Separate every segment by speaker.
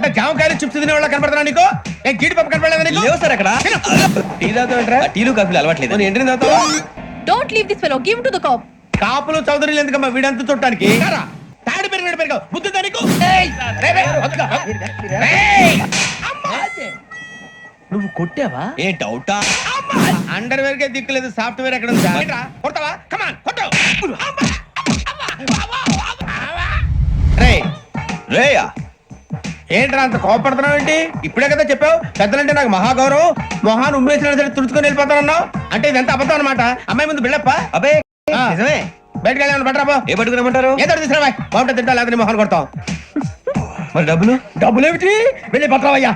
Speaker 1: అంటే జామకాయలు చిప్స్ తినే వాళ్ళ కనపడుతున్నా నీకు ఏ జీడిపప్పు కనపడలేదు నీకు
Speaker 2: లేవు సార్ అక్కడ.
Speaker 1: టీ తాగుతావంటరా
Speaker 2: టీలు కాఫీలు అలవాట్లేదు.
Speaker 1: నేను ఎంట్రీ తాగుతావా
Speaker 3: don't leave this fellow give to the cop.
Speaker 1: కాపులు చౌదరులు ఎందుకమ్మా వీడంతా చుట్టానికి తాడి పెరిగినట్టు పెరిగావు బుద్ధి దానికి నువ్వు కొట్టావా?
Speaker 2: ఏ డౌటా?
Speaker 1: అండర్ వేర్ కే దిక్కులేదు సాఫ్ట్వేర్ ఎక్కడ ఉంది కొడతావా కమాన్ కొట్టు రే
Speaker 2: రేయా
Speaker 1: ఏంట్రా అంత కోపడుతున్నావు ఏంటి? ఇప్పుడే కదా చెప్పావు పెద్దలంటే నాకు మహాగౌరవం మొహాన్ని ఉమ్మేసిన సరే తుడుచుకొని వెళ్ళిపోతానన్నావు అంటే ఇదంతా అబద్ధం అనమాట. అమ్మాయి ముందు బిళ్ళప్ప
Speaker 2: అబే నిజమే.
Speaker 1: బయటకు వెళ్ళామని బట్రాబో
Speaker 2: ఏ పట్టుకురమ్మంటారు?
Speaker 1: ఏదో తీసుకురా బాగుంటుంది తింటా లేదని మొహాన్ని కొడతాం.
Speaker 2: మరి డబ్బులు?
Speaker 1: డబ్బులు ఏమిటి వెళ్ళి పట్రావయ్యా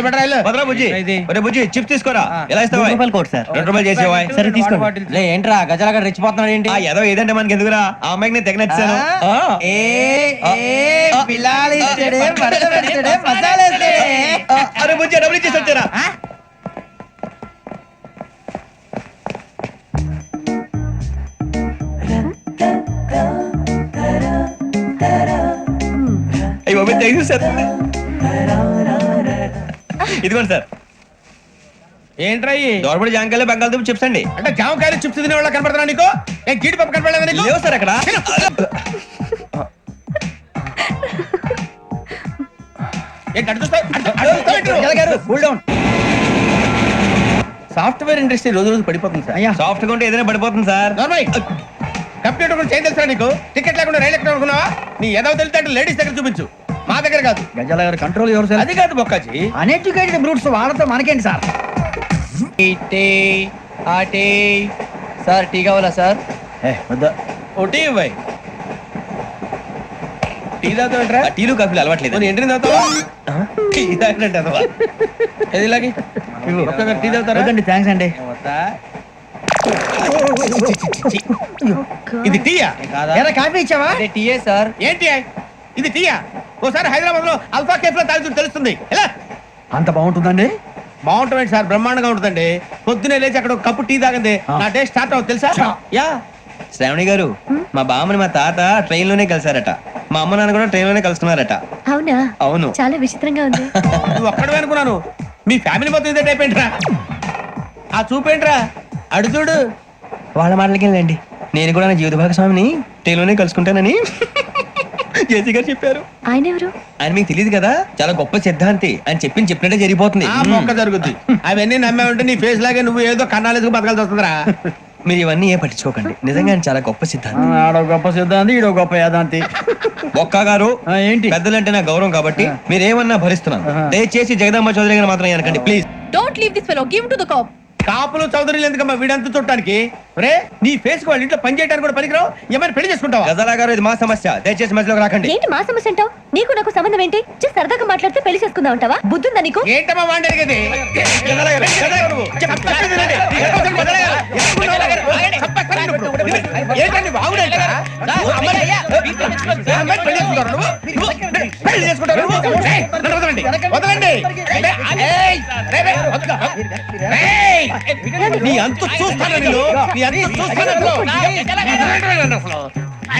Speaker 1: బట్రా వెళ్ళు.
Speaker 2: భద్రా బుజ్జి, ఒరే బుజ్జి చిప్స్ తీసుకోరా. ఎలా ఇస్తావా?
Speaker 4: Court sir.
Speaker 2: 2 రూపాయలు చేసేవా?
Speaker 4: సరే తీసుకోండి. లే ఏంట్రా గజాలగా రెచ్చిపోతున్నాడు ఏంటి?
Speaker 2: ఆ ఏదో ఏదంటే మనకి ఎందుకురా, ఆ అమ్మాయికి నేను తెగ నచ్చాను. అరే బుజ్జి డబ్బులు ఇచ్చేసి వచ్చారా? అయ్యో థ్యాంక్ యూ సార్. ఇదిగోండి సార్.
Speaker 1: ఏంట్రా
Speaker 2: దోరబడి జాంకాయలు బంగాళదుంప చిప్స్ అండి.
Speaker 1: అంటే జామకాయలు చిప్స్ తినే వాళ్ళ కనపడుతున్నా నీకు ఏ జీడిపప్పు కనపడలేదు నీకు
Speaker 2: లేవు సార్ అక్కడ.
Speaker 1: సాఫ్ట్వేర్ ఇండస్ట్రీ రోజు రోజు పడిపోతుంది సార్.
Speaker 2: సాఫ్ట్ గా ఉంటే ఏదైనా పడిపోతుంది సార్.
Speaker 1: కంప్యూటర్ కూడా చేంజ్ తెలుసా నీకు? టికెట్ లేకుండా రైలు ఎక్కడ అనుకున్నావా? నీ ఏదో తెలితే అంటే లేడీస్ దగ్గర చూపించు, మా దగ్గర కాదు.
Speaker 4: గజాల గారు కంట్రోల్ ఎవరు సార్?
Speaker 1: అది కాదు బొక్కాజీ,
Speaker 4: అన్ఎడ్యుకేటెడ్ బ్రూట్స్ వాళ్ళతో మనకేంటి సార్?
Speaker 5: సార్ టీ కావాలా సార్?
Speaker 1: ఒకటి ఇవ్వాయి. టీ తాగుతావంటరా?
Speaker 2: టీలు కాఫీలు అలవాట్లేదు.
Speaker 1: నేను ఎంట్రీ తాగుతావా? టీ తాగినట్టు అదవా ఏది ఇలాగే ఒక్కొక్కరు టీ తాగుతారా?
Speaker 4: థ్యాంక్స్ అండి.
Speaker 1: ఇది టీయా?
Speaker 4: ఏరా కాఫీ ఇచ్చావా?
Speaker 5: అదే టీయే సార్.
Speaker 1: ఏంటి ఇది టీయా? ఓసారి హైదరాబాద్ లో అల్ఫా కేఫ్ లో తాగుతూ తెలుస్తుంది. ఎలా
Speaker 4: అంత బాగుంటుందండి?
Speaker 1: బాగుంటుంది సార్, బ్రహ్మాండంగా ఉంటుందండి. పొద్దునే లేచి అక్కడ ఒక కప్పు టీ తాగండి నా డే స్టార్ట్ అవుతుంది తెలుసా? యా
Speaker 2: శ్రావణి గారు, మా బామ్మని మా తాత ట్రైన్ లోనే కలిసారట. మా అమ్మ నాన్న కూడా ట్రైన్ లోనే కలుస్తున్నారట.
Speaker 3: అవునా?
Speaker 2: అవును.
Speaker 3: చాలా విచిత్రంగా ఉంది.
Speaker 1: నువ్వు ఒక్కడే అనుకున్నాను, మీ ఫ్యామిలీ మొత్తం ఇదే టైప్ ఏంట్రా? ఆ చూపేంట్రా అడు చూడు.
Speaker 2: వాళ్ళ మాటలకి వెళ్ళండి, నేను కూడా నా జీవిత భాగస్వామిని ట్రైన్ లోనే కలుసుకుంటానని జేసీ గారు చెప్పారు.
Speaker 3: ఆయన ఎవరు?
Speaker 2: ఆయన మీకు తెలియదు కదా, చాలా గొప్ప సిద్ధాంతి అని చెప్పినట్టే జరిగిపోతుంది.
Speaker 1: ఆ మొక్క జరుగుద్ది. అవన్నీ నమ్మే ఉంటే నీ ఫేస్ లాగే నువ్వు ఏదో కన్నాలేసుకు బతకాల్సి వస్తుందిరా.
Speaker 2: మీరు ఇవన్నీ ఏ పట్టించుకోకండి, నిజంగా ఆయన చాలా గొప్ప సిద్ధాంతి.
Speaker 4: ఆడో గొప్ప సిద్ధాంతి, ఈడో గొప్ప యాదాంతి.
Speaker 2: ఒక్క గారు
Speaker 4: ఏంటి?
Speaker 2: పెద్దలంటే నా గౌరవం కాబట్టి మీరేమన్నా భరిస్తున్నాను. దయచేసి జగదాంబ చౌదరి గారు మాత్రం అనకండి please.
Speaker 3: Don't leave this fellow give to the cop.
Speaker 1: కాపులు చౌదరులు ఎందుకమ్మా వీడంతా చుట్టానికి? రే నీ ఫేస్ కు వాళ్ళ ఇంట్లో పని చేయడానికి కూడా పనికిరావు. ఏమైనా పెళ్లి చేసుకుంటావా?
Speaker 2: గజాలా గారు, ఇది మా సమస్య, దయచేసి మధ్యలోకి రాకండి.
Speaker 3: ఏంటి మా సమస్య అంటావు? నీకు నాకు సంబంధం ఏంటి? జస్ట్ సరదాగా మాట్లాడితే పెళ్లి చేసుకుందాం అంటావా? బుద్ధుందా నీకు?
Speaker 1: ఏంటమ్మా వాడి అడిగేది? గజాలా గారు, గజాలా గారు నువ్వు. చెప్పక్కర్లేదు వినండి. గజాలా గారు, చెప్పక్కర్లేదు ఇప్పుడు. ఏంటండి వాగుడేంట్రా? అమ్మాయి పెళ్లి చేసుకుంటారు నువ్వు? పెళ్లి చేసుకుంటారు నువ్వు? ఏయ్, నన్ను వదలండి, వదలండి. నీ అంత చూస్తాను నేను, నీ అంత చూస్తాను అసలు.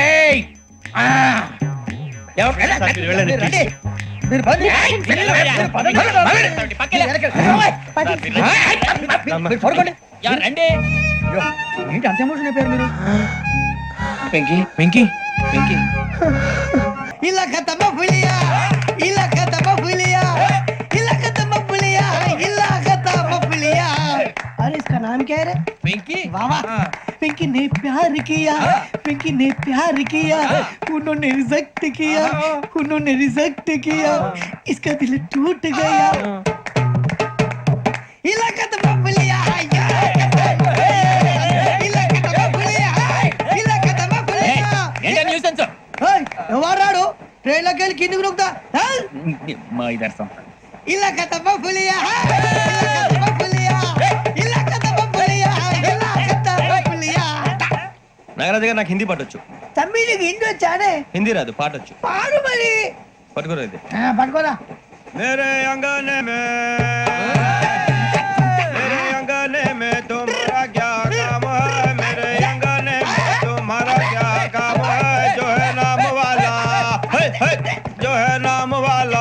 Speaker 1: ఏయ్, వెళ్ళండి
Speaker 4: ఏంటి అంత ఎమోషన్ అయిపోయారు మీరు?
Speaker 1: వెంకీ వెంకీ వెంకీ
Speaker 4: ఇలా ఖతమ ఫులియా, ఇలా ఖతమ ఫులియా, ఇలా ఖతమ ఫులియా, ఇలా ఖతమ ఫులియా. अरे इसका नाम क्या है रे?
Speaker 1: వెంకీ
Speaker 4: वाह वाह, पिंकी ने प्यार किया, पिंकी ने प्यार किया, उन्होंने रिजेक्ट किया, उन्होंने रिजेक्ट किया, इसका दिल टूट गया. इलाका तो बबलिया ఎవరాడు ట్రైన్ లోకి వెళ్ళి కిందికి నొక్కుతా
Speaker 1: మా ఇదర్శం
Speaker 4: ఇలాకా తప్ప పులియా, ఇలాకా తప్ప పులియా, ఇలాకా తప్ప పులియా, ఇలాకా తప్ప పులియా.
Speaker 2: నాగరాజు గారు, నాకు హిందీ పాటొచ్చు.
Speaker 4: తమ్మి నీకు హిందీ వచ్చానే?
Speaker 2: హిందీ రాదు, పాటొచ్చు.
Speaker 4: పాడు మరి.
Speaker 2: పట్టుకోరా ఇది.
Speaker 4: పట్టుకోరా.
Speaker 2: मेरे अंगने में मेरे अंगने में तुम्हारा क्या काम है? मेरे अंगने में तुम्हारा क्या काम है? जो है नाम वाला, जो है नाम वाला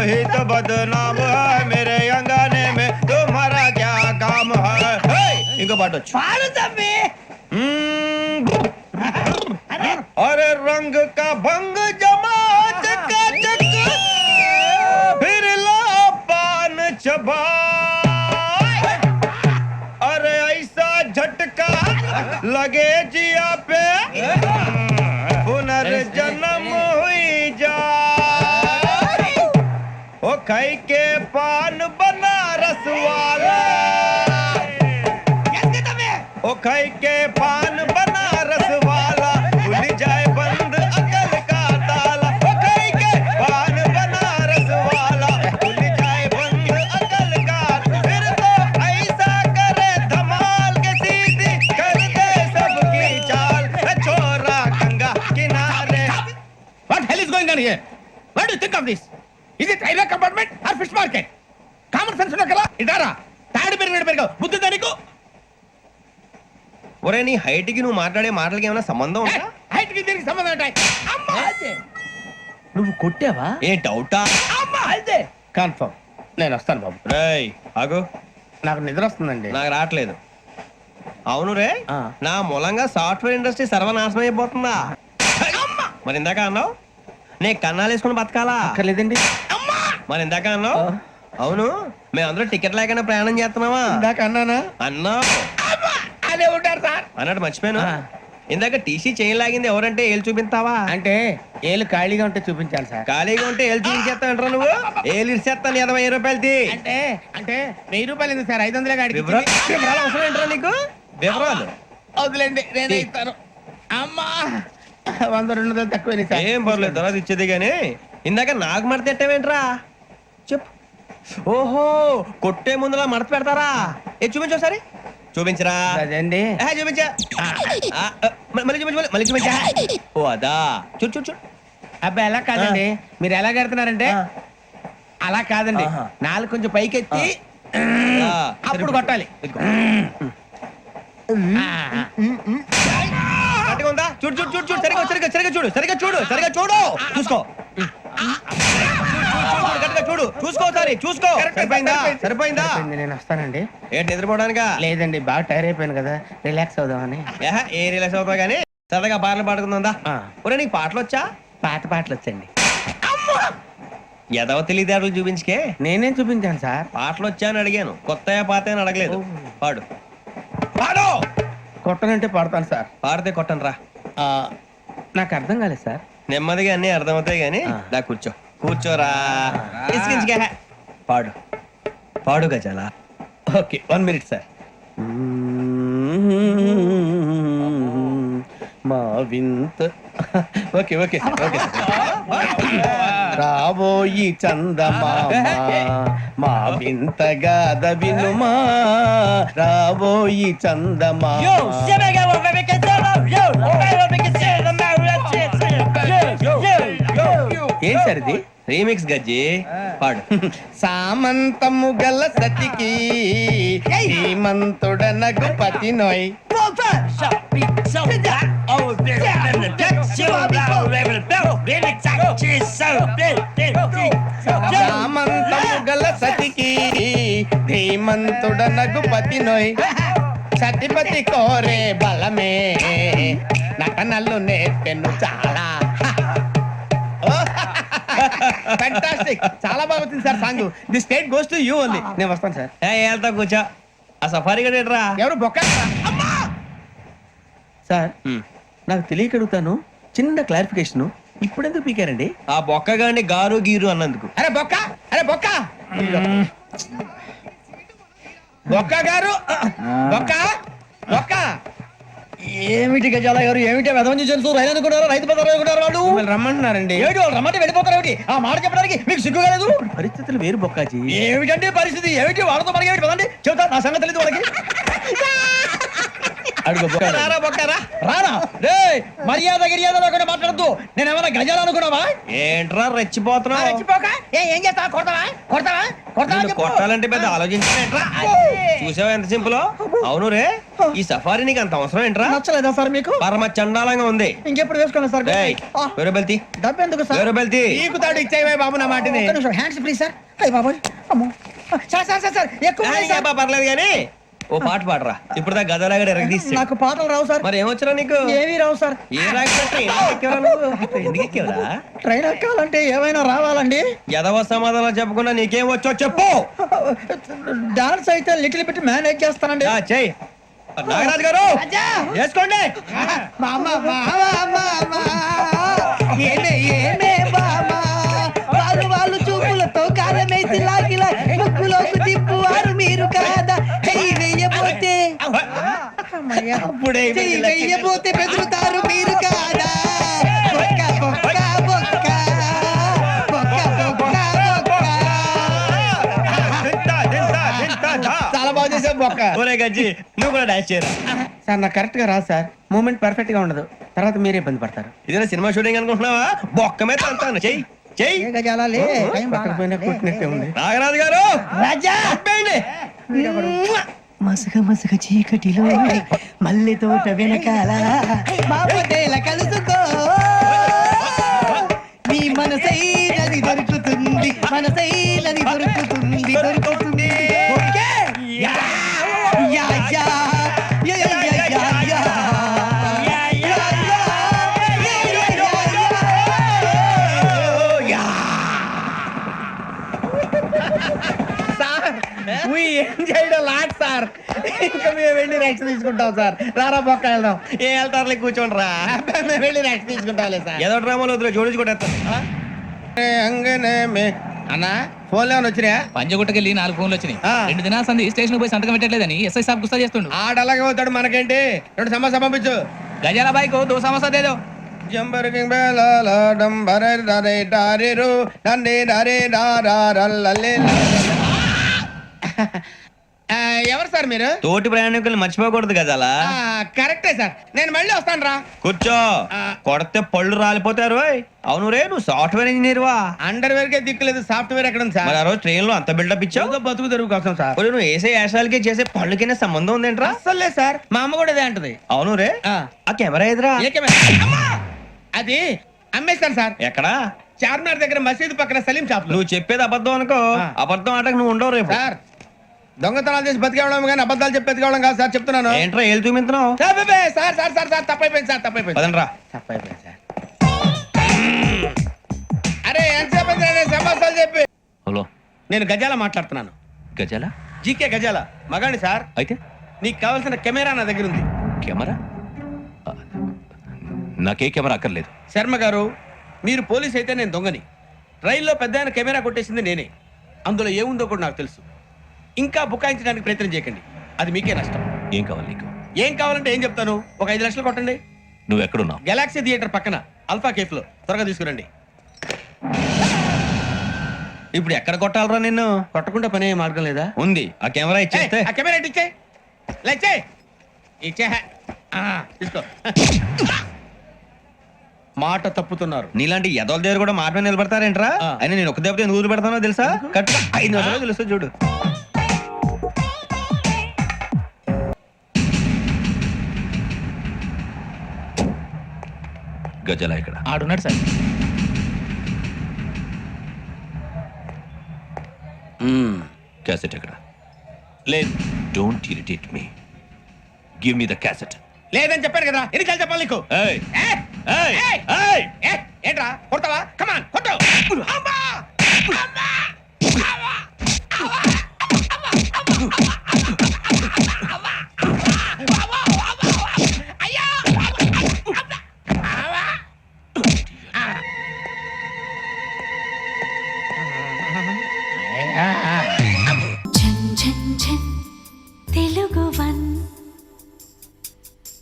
Speaker 1: ही तो बदनाम है मेरे अंगने में तुम्हारा क्या काम है हे! ఇంకో పాట వచ్చు
Speaker 4: పాడు తమ్మి.
Speaker 1: अरे रंग का भंग जमा चकाचक फिर ला पान चबा अरे ऐसा झटका लगे जिया पे पुनर्जन्म हुई जा ओ खाई के पान बनारस वाला ओ खाई के पान बनारस वाला खुल जाए बंद अकल का ताला ओ खाई के पान बनारस वाला खुल जाए बंद अकल का फिर तो ऐसा करे धमाल के सीधी कर दे सबकी चाल छोरा गंगा किनारे What hell is going on here? What do you think of this? Is it railway compartment or fish market? Common sense ఉన్న కదా ఇదారా తాడి పెరిగాడు బుద్ధి దానికి ఒరే నీ హైట్ కి నువ్వు మాట్లాడే మాటలకి ఏమైనా సంబంధం ఉందా హైట్ కి దీనికి సంబంధం ఉంటాయి అమ్మా
Speaker 4: నువ్వు కొట్టావా?
Speaker 1: ఏ డౌటా
Speaker 4: అమ్మా అదే
Speaker 1: కన్ఫర్మ్ నేను వస్తాను బాబు రేయ్ ఆగు నాకు నిద్ర వస్తుందండి నాకు రావట్లేదు అవును రే నా మూలంగా సాఫ్ట్వేర్ ఇండస్ట్రీ సర్వనాశనం అయిపోతుందా మరి ఇందాక అన్నావు నే కన్నాలు వేసుకుని బతకాలా
Speaker 4: లేదండి.
Speaker 1: మరి ఇందాక అన్నావు అవును మేమందరూ టికెట్ లేకుండా ప్రయాణం చేస్తున్నావా
Speaker 4: ఇందాక అన్నానా?
Speaker 1: అన్నావు
Speaker 4: అదే ఉంటారు సార్.
Speaker 1: అన్నట్టు మర్చిపోయాను ఇందాక టీసీ చేయి లాగింది ఎవరంటే ఏళ్ళు చూపిస్తావా
Speaker 4: అంటే ఏళ్ళు ఖాళీగా ఉంటే చూపించాలి సార్.
Speaker 1: ఖాళీగా ఉంటే ఏళ్ళు చూపించేస్తానంటారా నువ్వు ఏళ్ళు ఇచ్చేస్తాను 20 రూపాయలది
Speaker 4: అంటే అంటే 1000 రూపాయలు ఎందుకు సార్? 500 గాడికి
Speaker 1: వివరాలు అవసరం ఏంట్రా నీకు వివరాలు
Speaker 4: వదిలేండి, నేనే ఇస్తాను. అమ్మా 100 200 తక్కువ
Speaker 1: ఏం పర్లేదు తర్వాత ఇచ్చేది గానీ ఇందాక నాకు మడత ఎట్టవేంట్రా చెప్పు ఓహో కొట్టే ముందులా మడత పెడతారా ఏ చూపించు ఒకసారి చూపించరా
Speaker 4: అదండి.
Speaker 1: చూపించా మళ్ళీ చూపించు మళ్ళీ చూపించా ఓ అదా చూడు చూడు చూడు
Speaker 4: అబ్బాయి ఎలా కాదండి, మీరు ఎలా కడుతున్నారంటే అలా కాదండి, నాలుగు కొంచెం పైకెత్తి అప్పుడు కొట్టాలి.
Speaker 1: కరెక్ట్గా ఉందా చూడు చూడు చూడు చూడు సరిగా సరిగా సరిగా చూడు సరిగా చూడు సరిగా చూడు చూసుకో చూడు చూసుకో సారి చూసుకో సరిపోయిందా సరిపోయిందా
Speaker 4: నేను వస్తానండి.
Speaker 1: ఏంటి నిద్రపోవడానికా
Speaker 4: లేదండి, బాగా టైర్ అయిపోయాను కదా, రిలాక్స్ అవుదామని.
Speaker 1: ఏ రిలాక్స్ అవుతావు కానీ సరదాగా పాటలు పాడుకుందా ఒరే నీకు పాటలు వచ్చా
Speaker 4: పాత పాటలు వచ్చండి.
Speaker 1: ఎదవ తెలివితేటలు చూపించుకే
Speaker 4: నేనేం చూపించాను సార్?
Speaker 1: పాటలు వచ్చా అని అడిగాను కొత్త పాత అని అడగలేదు పాడు పాడు
Speaker 4: కొట్టనంటే పడతాను సార్.
Speaker 1: పాడితే కొట్టను రా
Speaker 4: నాకు అర్థం కాలేదు సార్.
Speaker 1: నెమ్మదిగా అన్ని అర్థమవుతాయి గానీ దా కూర్చో కూర్చోరా ఇసుకించుకే పాడు పాడు గజాల
Speaker 4: ఓకే 1 మినిట్ సార్. మా వింత ఓకే ఓకే ఓకే రాబోయి చందమామ మా వింత గాథ వినుమా రాబోయి చందమామ. ఏం సార్ ఇది?
Speaker 1: రీమిక్స్ గజ్జి పాడు
Speaker 4: సామంతము గల సతికి శ్రీమంతుడనగు పతి నోయ్ సామంతము గల సతికి ధీమంతుడనగు పతి నోయ్ సతిపతి కోరే బలమే నటనలు నేర్పెను చాలా. ఫ్యాంటాస్టిక్, చాలా బాగా వచ్చింది sir song. The state goes to you only. నేను వస్తాను సార్.
Speaker 1: వెళ్తా కూర్చో ఆ సఫారీ గడేట్రా
Speaker 4: ఎవరు బొక్క సార్? నాకు తెలియక అడుగుతాను, చిన్న క్లారిఫికేషన్. ఇప్పుడు ఎందుకు పీకారండి?
Speaker 1: ఆ బొక్కగాని గారు గీరు అన్నందుకు.
Speaker 4: అరే బొక్క, అరే బొక్క, బొక్క గారు, బొక్క బొక్క.
Speaker 2: ఏమిటి గజాల గారు ఏమిటి వెదవం చూసాను రైలు అనుకున్నారు రైతు బజార్ అనుకున్నారు వాళ్ళు
Speaker 4: రమ్మంటున్నారండి.
Speaker 2: ఏమిటి వాళ్ళు రమ్మంటే వెళ్ళిపోతారు ఏమిటి? ఆ మాట చెప్పడానికి మీకు సిగ్గు కాలేదు?
Speaker 4: పరిస్థితులు వేరు బొక్కాజీ.
Speaker 2: ఏమిటంటే పరిస్థితి ఏమిటి? వాళ్ళతో మనకి ఏమిటి పదండి చెబుతా, నా సంగతి తెలియదు వాళ్ళకి.
Speaker 1: రారా బొక్కరా.
Speaker 4: రానా రే మర్యాద గిర్యాద లేకుండా మాట్లాడద్దు నేను ఏమైనా గజాలు అనుకున్నావా
Speaker 1: ఏంట్రా రెచ్చిపోతున్నావు?
Speaker 4: రెచ్చిపోక ఏం చేస్తావా కొడతావా కొడతావా కొడతావా
Speaker 1: నిన్ను కొట్టాలంటే పెద్ద ఆలోచించానేంట్రా? చూసావా ఎంత సింపుల్? అవును రే, ఈ సఫారీ నీకు అంత అవసరం ఏంట్రా?
Speaker 4: నచ్చలేదా సార్ మీకు
Speaker 1: పరమ చండాలంగా ఉంది.
Speaker 4: ఇంకెప్పుడు వేసుకోండి సార్
Speaker 1: ఏయ్, వేరే బెల్తి,
Speaker 4: డబ్బు ఎందుకు సార్
Speaker 1: వేరే బెల్తి.
Speaker 4: నీకు తాడు ఇచ్చేవే బాబు నా మాటని హ్యాండ్స్ ప్లీజ్ సార్ అయ్యి బాబోయ్ అమ్మో సార్ సార్ సార్ సార్ ఎక్కువ ఉన్నాయి సార్.
Speaker 1: పర్లేదు కానీ ఓ పాట పాడరా. ఇప్పుడు దా గదలాగడ ఎరగదీసి.
Speaker 4: నాకు పాటలు రావు సార్
Speaker 1: మరి ఏమొచ్చరా నీకు?
Speaker 4: ఏమీ రావు సార్
Speaker 1: ఏ రాకపోతే ఎందుకు ఎక్కేవరా?
Speaker 4: ట్రైన్ ఎక్కాలంటే ఏమైనా రావాలండి
Speaker 1: ఎదవ సమాధానం చెప్పకుండా నీకేం వచ్చో చెప్పు.
Speaker 4: డాన్స్ అయితే లిటిల్ బిట్ మేనేజ్ చేస్తానండి
Speaker 1: చెయ్యి నాగరాజు గారు, వేసుకోండి.
Speaker 4: మామ ఏమే ఏమే బామా వాళ్ళు చూపులతో కాలమేసి లాగిలా ముక్కులోకి తిప్పువారు మీరు కాదా చెయ్యి వెయ్యబోతే
Speaker 1: అప్పుడే
Speaker 4: చెయ్యి వెయ్యబోతే బెదురుతారు మీరు కాదా బొక్క బొక్క బొక్క బొక్క బొక్క బొక్క. చాలా బాగా చేసావు బొక్క.
Speaker 1: ఒరే గజ్జి, నువ్వు కూడా డాన్స్ చేయరా.
Speaker 2: సార్ నాకు కరెక్ట్ గా రాదు సార్, మూమెంట్ పర్ఫెక్ట్ గా ఉండదు, తర్వాత మీరే ఇబ్బంది పడతారు.
Speaker 1: ఇదేనా సినిమా షూటింగ్ అనుకుంటున్నావా? బొక్క మీద అంటాను. చెయ్యి చెయ్యి.
Speaker 4: ఏ గజాలా లే, టైం
Speaker 2: పక్కన
Speaker 4: బాగా.
Speaker 2: పోయినా కొట్టినట్టే ఉంది.
Speaker 1: నాగరాజు గారు,
Speaker 4: రాజా
Speaker 1: చెప్పండి.
Speaker 4: మసక మసక చీకటిలో మల్లె తోట వెనకాల బాపతేల కలుసుకో నీ మనసైనది దొరుకుతుంది మనసైనది దొరుకుతుంది దొరుకుతుంది okay? Yeah, yeah, yeah, yeah, yeah, yeah, yeah, yeah. Yeah, yeah, yeah, yeah, yeah, yeah.
Speaker 2: We enjoyed a lot, sir. ఇంకా మేము వెళ్ళి రెక్స్ తీసుకుంటాం సార్. రారా బొక్క వెళ్దాం.
Speaker 1: ఏ వెళ్తారులే, కూర్చోండి రా.
Speaker 2: మేము వెళ్ళి రెక్స్ తీసుకుంటాంలే సార్.
Speaker 1: ఏదో డ్రామాలో వద్దులే, జోడించి కొట్టేస్తా.
Speaker 2: అన్నా ఫోన్లో ఏమైనా వచ్చినాయా?
Speaker 5: పంజగుట్టకెళ్ళి 4 ఫోన్లు వచ్చినాయి.
Speaker 2: ఆ.
Speaker 5: 2 దినాల సంది స్టేషన్ పోయి సంతకం పెట్టలేదని ఎస్ఐ సాబ్ గుస్తా చేస్తుండు.
Speaker 2: ఆడలాగే పోతాడు, మనకేంటి? 2 సమస్య పంపించు.
Speaker 5: గజాల బైక్ 2 సమస్య దేదో.
Speaker 2: జంబరకింగ్ బేలాల డంబరే డరే డారిరు డండే డరే డారారల్లలే. ఎవరు సార్ మీరు?
Speaker 1: తోటి ప్రయాణికులు మర్చిపోకూడదు కదా అలా.
Speaker 2: కరెక్టే సార్, నేను మళ్ళీ వస్తాను రా.
Speaker 1: కూర్చో, కొడితే పళ్ళు రాలిపోతారు. ఓయ్. అవును రే, నువ్వు సాఫ్ట్వేర్ ఇంజనీర్ వా?
Speaker 2: అండర్వేర్ కే దిక్కులేదు, సాఫ్ట్వేర్ ఎక్కడ ఉంది
Speaker 1: మరి
Speaker 2: సార్?
Speaker 1: ఆ రోజు ట్రైన్ లో అంత బిల్డప్ ఇచ్చావు.
Speaker 2: బతుకు తెరుగు కోసం సార్.
Speaker 1: ఒరేయ్, నువ్వు వేసే యాశాలకి చేసే పళ్ళకైనా సంబంధం ఉందేంట్రా?
Speaker 2: అస్సలు లేదు సార్, మా అమ్మ కూడా ఇదే అంటది.
Speaker 1: అవును రే,
Speaker 2: ఆ.
Speaker 1: ఆ కెమెరా ఎదురా?
Speaker 2: ఏ కెమెరా? అమ్మా! అది అమ్మేస్తాను సార్.
Speaker 1: ఎక్కడా?
Speaker 2: చార్మినార్ దగ్గర మసీదు పక్కన సలీం షాప్ లో.
Speaker 1: నువ్వు చెప్పేది అబద్ధం అనుకో.
Speaker 2: ఆ.
Speaker 1: అబద్ధం ఆటకు నువ్వు ఉండవు రేపు.
Speaker 2: సార్ దొంగతనాలు చేసి బతికేవడం కానీ అబద్ధాలు చెప్పి బతికేవడం కాదు సార్, చెప్తున్నాను.
Speaker 1: ఏంట్రా ఏళ్ళు చూపించినావు?
Speaker 2: సార్ బే, సార్ సార్ సార్ సార్ తప్పైపోయింది సార్, తప్పైపోయింది.
Speaker 1: పదండ్రా.
Speaker 2: తప్పైపోయింది సార్. అరే ఎంతసేపు అయింది నేను సమస్యలు చెప్పి.
Speaker 5: హలో,
Speaker 2: నేను గజాల మాట్లాడుతున్నాను.
Speaker 5: గజాల
Speaker 2: జీకే గజాల మగాడి సార్.
Speaker 5: అయితే
Speaker 2: నీకు కావాల్సిన కెమెరా నా దగ్గర ఉంది.
Speaker 5: కెమెరా? నాకే కెమెరా అక్కర్లేదు.
Speaker 2: శర్మ గారు, మీరు పోలీస్ అయితే నేను దొంగని. రైల్లో పెద్ద ఆయన కెమెరా కొట్టేసింది నేనే. అందులో ఏముందో కూడా నాకు తెలుసు. ఇంకా బుకాయించడానికి ప్రయత్నం చేయకండి, అది మీకే నష్టం.
Speaker 5: ఏం కావాలి నీకు?
Speaker 2: ఏం కావాలంటే ఏం చెప్తాను, ఒక 5 లక్షలు కొట్టండి.
Speaker 5: నువ్వు ఎక్కడున్నావు?
Speaker 2: గెలాక్సీ థియేటర్ పక్కన అల్ఫా కేఫ్ లో, త్వరగా తీసుకురండి.
Speaker 1: ఇప్పుడు ఎక్కడ కొట్టాలరా నిన్ను?
Speaker 2: కొట్టకుండా పనే మార్గం లేదా?
Speaker 1: ఉంది, ఆ కెమెరా ఇచ్చేస్తే.
Speaker 2: ఆ కెమెరా ఇచ్చే లేచే ఇచ్చే తీసుకో. మాట తప్పుతున్నారు.
Speaker 1: నీలాంటి ఎదల దగ్గర కూడా మాట మీద నిలబడతారేంట్రా?
Speaker 2: ఆ.
Speaker 1: అయినా నేను ఒక దెబ్బతో ఎందుకు ఊరు పెడతానో తెలుసా? కరెక్ట్గా 5 నిమిషాలు తెలుసు చూడు.
Speaker 5: గజాల ఇక్కడ
Speaker 6: ఆడున్నాడు సార్.
Speaker 5: క్యాసెట్ ఎక్కడ?
Speaker 2: లేదు
Speaker 5: don't irritate me. Give me the cassette.
Speaker 2: లేదని చెప్పాను కదా, ఎన్నిసార్లు చెప్పాలి నీకు?
Speaker 5: ఏయ్
Speaker 2: ఏయ్!
Speaker 5: ఏయ్
Speaker 2: ఏయ్!
Speaker 5: ఏయ్
Speaker 2: ఏంట్రా కొడతావా? కమాన్ కొట్టు. అమ్మా! అమ్మా!